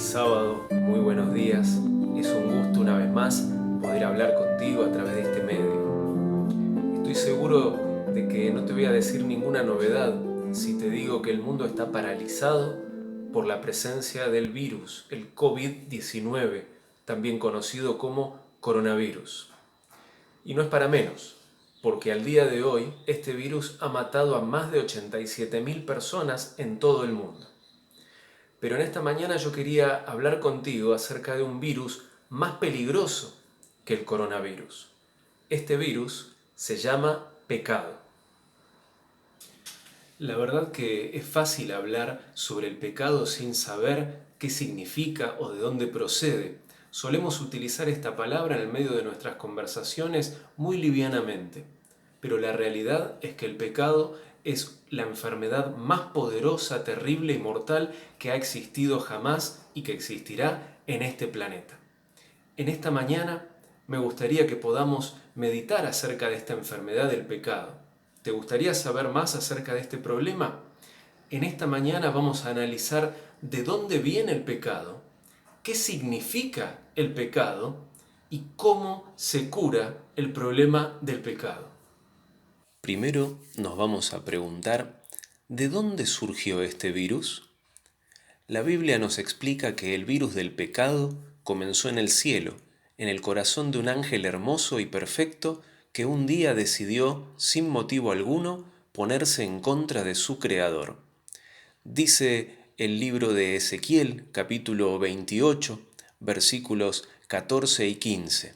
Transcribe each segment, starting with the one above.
sábado, muy buenos días. Es un gusto una vez más poder hablar contigo a través de este medio. Estoy seguro de que no te voy a decir ninguna novedad si te digo que el mundo está paralizado por la presencia del virus, el COVID-19, también conocido como coronavirus. Y no es para menos, porque al día de hoy este virus ha matado a más de 87.000 personas en todo el mundo. Pero en esta mañana yo quería hablar contigo acerca de un virus más peligroso que el coronavirus. Este virus se llama pecado. La verdad que es fácil hablar sobre el pecado sin saber qué significa o de dónde procede. Solemos utilizar esta palabra en el medio de nuestras conversaciones muy livianamente, pero la realidad es que el pecado es la enfermedad más poderosa, terrible y mortal que ha existido jamás y que existirá en este planeta. En esta mañana me gustaría que podamos meditar acerca de esta enfermedad del pecado. ¿Te gustaría saber más acerca de este problema? En esta mañana vamos a analizar de dónde viene el pecado, qué significa el pecado y cómo se cura el problema del pecado. Primero nos vamos a preguntar, ¿de dónde surgió este virus? La Biblia nos explica que el virus del pecado comenzó en el cielo, en el corazón de un ángel hermoso y perfecto que un día decidió, sin motivo alguno, ponerse en contra de su creador. Dice el libro de Ezequiel, capítulo 28, versículos 14 y 15.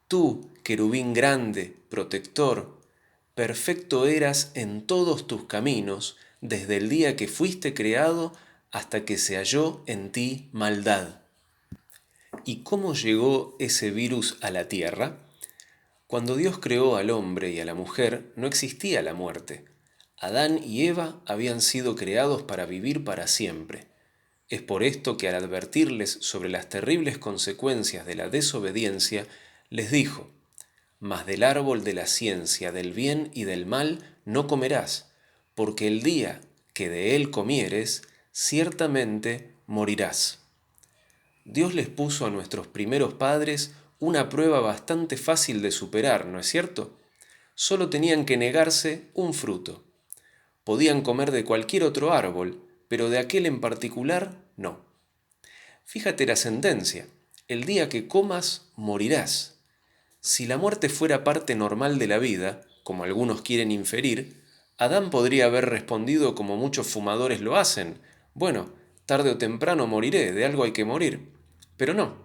Tú, querubín grande, protector, perfecto eras en todos tus caminos, desde el día que fuiste creado hasta que se halló en ti maldad. ¿Y cómo llegó ese virus a la tierra? Cuando Dios creó al hombre y a la mujer, no existía la muerte. Adán y Eva habían sido creados para vivir para siempre. Es por esto que al advertirles sobre las terribles consecuencias de la desobediencia, les dijo: Mas del árbol de la ciencia del bien y del mal no comerás, porque el día que de él comieres, ciertamente morirás. Dios les puso a nuestros primeros padres una prueba bastante fácil de superar, ¿no es cierto? Solo tenían que negarse un fruto. Podían comer de cualquier otro árbol, pero de aquel en particular no. Fíjate la sentencia: el día que comas, morirás. Si la muerte fuera parte normal de la vida, como algunos quieren inferir, Adán podría haber respondido como muchos fumadores lo hacen: bueno, tarde o temprano moriré, de algo hay que morir. Pero no,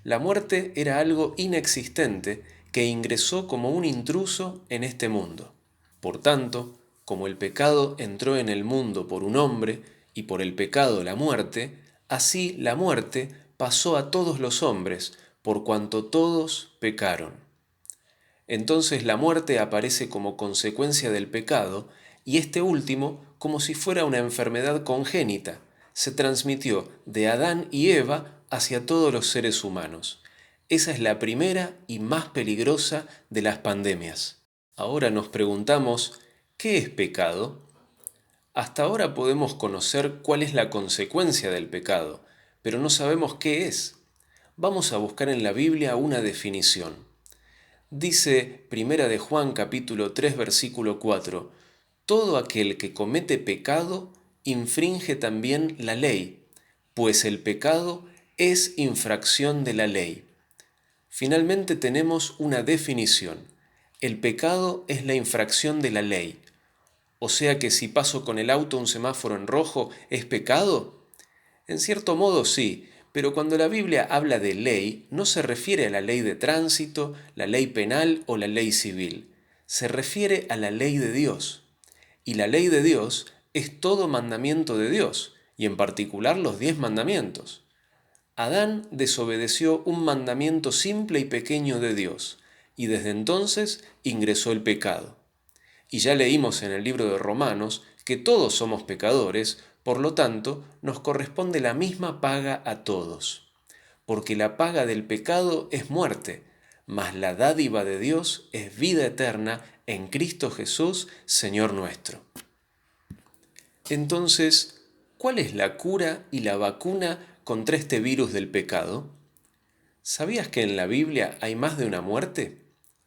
la muerte era algo inexistente que ingresó como un intruso en este mundo. Por tanto, como el pecado entró en el mundo por un hombre y por el pecado la muerte, así la muerte pasó a todos los hombres, por cuanto todos pecaron. Entonces la muerte aparece como consecuencia del pecado y este último, como si fuera una enfermedad congénita, se transmitió de Adán y Eva hacia todos los seres humanos. Esa es la primera y más peligrosa de las pandemias. Ahora nos preguntamos, ¿qué es pecado? Hasta ahora podemos conocer cuál es la consecuencia del pecado, pero no sabemos qué es. Vamos a buscar en la Biblia una definición. Dice Primera de Juan capítulo 3 versículo 4, todo aquel que comete pecado infringe también la ley, pues el pecado es infracción de la ley. Finalmente tenemos una definición. El pecado es la infracción de la ley. O sea que si paso con el auto un semáforo en rojo, ¿es pecado? En cierto modo sí, pero cuando la Biblia habla de ley, no se refiere a la ley de tránsito, la ley penal o la ley civil. Se refiere a la ley de Dios. Y la ley de Dios es todo mandamiento de Dios, y en particular los 10 mandamientos. Adán desobedeció un mandamiento simple y pequeño de Dios, y desde entonces ingresó el pecado. Y ya leímos en el libro de Romanos que todos somos pecadores, por lo tanto, nos corresponde la misma paga a todos. Porque la paga del pecado es muerte, mas la dádiva de Dios es vida eterna en Cristo Jesús, Señor nuestro. Entonces, ¿cuál es la cura y la vacuna contra este virus del pecado? ¿Sabías que en la Biblia hay más de una muerte?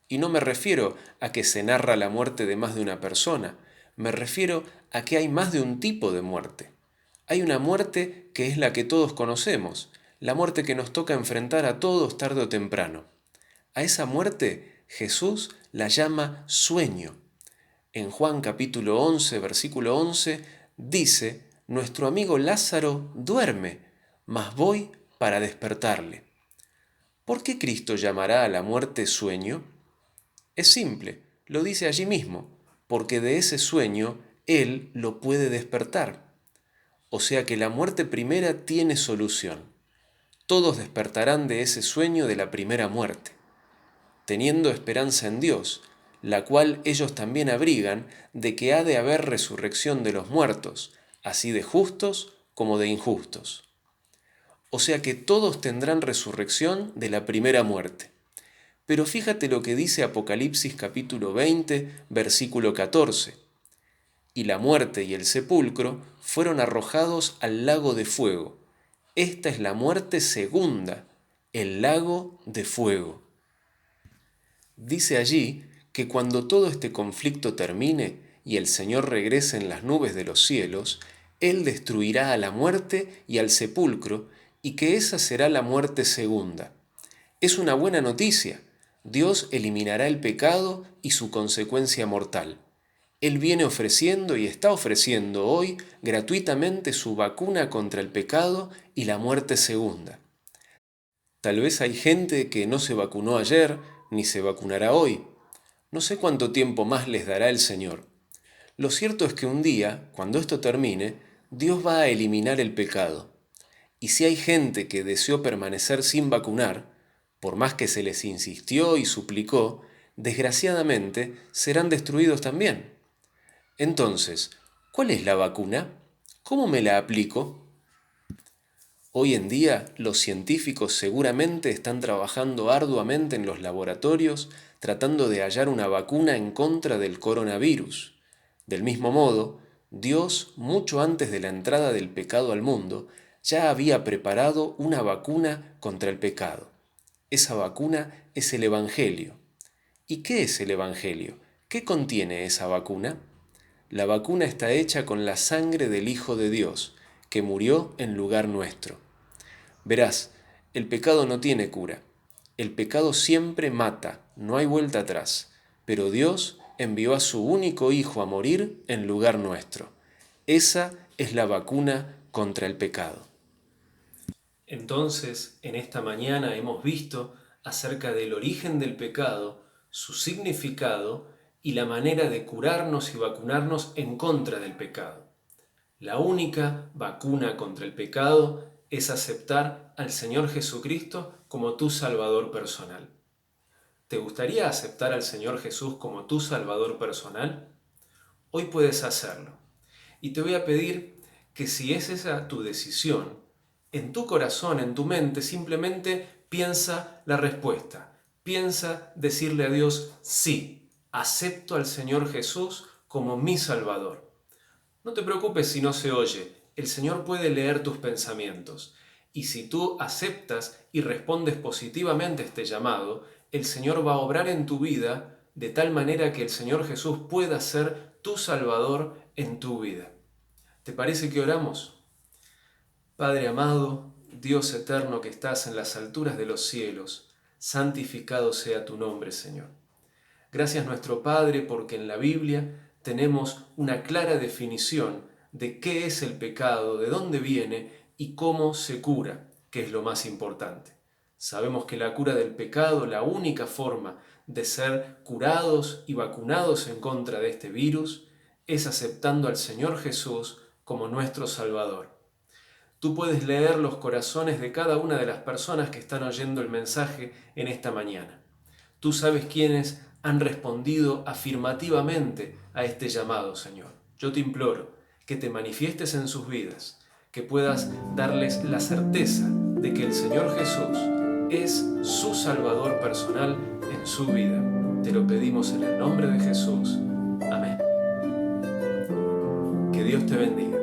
Y no me refiero a que se narra la muerte de más de una persona, me refiero a que hay más de un tipo de muerte. Hay una muerte que es la que todos conocemos, la muerte que nos toca enfrentar a todos tarde o temprano. A esa muerte Jesús la llama sueño. En Juan capítulo 11, versículo 11, dice, nuestro amigo Lázaro duerme, mas voy para despertarle. ¿Por qué Cristo llamará a la muerte sueño? Es simple, lo dice allí mismo, porque de ese sueño Él lo puede despertar. O sea que la muerte primera tiene solución. Todos despertarán de ese sueño de la primera muerte, teniendo esperanza en Dios, la cual ellos también abrigan de que ha de haber resurrección de los muertos, así de justos como de injustos. O sea que todos tendrán resurrección de la primera muerte. Pero fíjate lo que dice Apocalipsis capítulo 20, versículo 14. Y la muerte y el sepulcro fueron arrojados al lago de fuego. Esta es la muerte segunda, el lago de fuego. Dice allí que cuando todo este conflicto termine y el Señor regrese en las nubes de los cielos, Él destruirá a la muerte y al sepulcro, y que esa será la muerte segunda. Es una buena noticia. Dios eliminará el pecado y su consecuencia mortal. Él viene ofreciendo y está ofreciendo hoy gratuitamente su vacuna contra el pecado y la muerte segunda. Tal vez hay gente que no se vacunó ayer ni se vacunará hoy. No sé cuánto tiempo más les dará el Señor. Lo cierto es que un día, cuando esto termine, Dios va a eliminar el pecado. Y si hay gente que deseó permanecer sin vacunar, por más que se les insistió y suplicó, desgraciadamente serán destruidos también. Entonces, ¿cuál es la vacuna? ¿Cómo me la aplico? Hoy en día, los científicos seguramente están trabajando arduamente en los laboratorios tratando de hallar una vacuna en contra del coronavirus. Del mismo modo, Dios, mucho antes de la entrada del pecado al mundo, ya había preparado una vacuna contra el pecado. Esa vacuna es el Evangelio. ¿Y qué es el Evangelio? ¿Qué contiene esa vacuna? La vacuna está hecha con la sangre del Hijo de Dios, que murió en lugar nuestro. Verás, el pecado no tiene cura. El pecado siempre mata, no hay vuelta atrás. Pero Dios envió a su único Hijo a morir en lugar nuestro. Esa es la vacuna contra el pecado. Entonces, en esta mañana hemos visto acerca del origen del pecado, su significado y la manera de curarnos y vacunarnos en contra del pecado. La única vacuna contra el pecado es aceptar al Señor Jesucristo como tu Salvador personal. ¿Te gustaría aceptar al Señor Jesús como tu Salvador personal? Hoy puedes hacerlo. Y te voy a pedir que si es esa tu decisión, en tu corazón, en tu mente, simplemente piensa la respuesta. Piensa decirle a Dios, sí, acepto al Señor Jesús como mi Salvador. No te preocupes si no se oye, el Señor puede leer tus pensamientos. Y si tú aceptas y respondes positivamente a este llamado, el Señor va a obrar en tu vida de tal manera que el Señor Jesús pueda ser tu Salvador en tu vida. ¿Te parece que oramos? Padre amado, Dios eterno que estás en las alturas de los cielos, santificado sea tu nombre, Señor. Gracias nuestro Padre porque en la Biblia tenemos una clara definición de qué es el pecado, de dónde viene y cómo se cura, que es lo más importante. Sabemos que la cura del pecado, la única forma de ser curados y vacunados en contra de este virus, es aceptando al Señor Jesús como nuestro Salvador. Tú puedes leer los corazones de cada una de las personas que están oyendo el mensaje en esta mañana. Tú sabes quiénes han respondido afirmativamente a este llamado, Señor. Yo te imploro que te manifiestes en sus vidas, que puedas darles la certeza de que el Señor Jesús es su Salvador personal en su vida. Te lo pedimos en el nombre de Jesús. Amén. Que Dios te bendiga.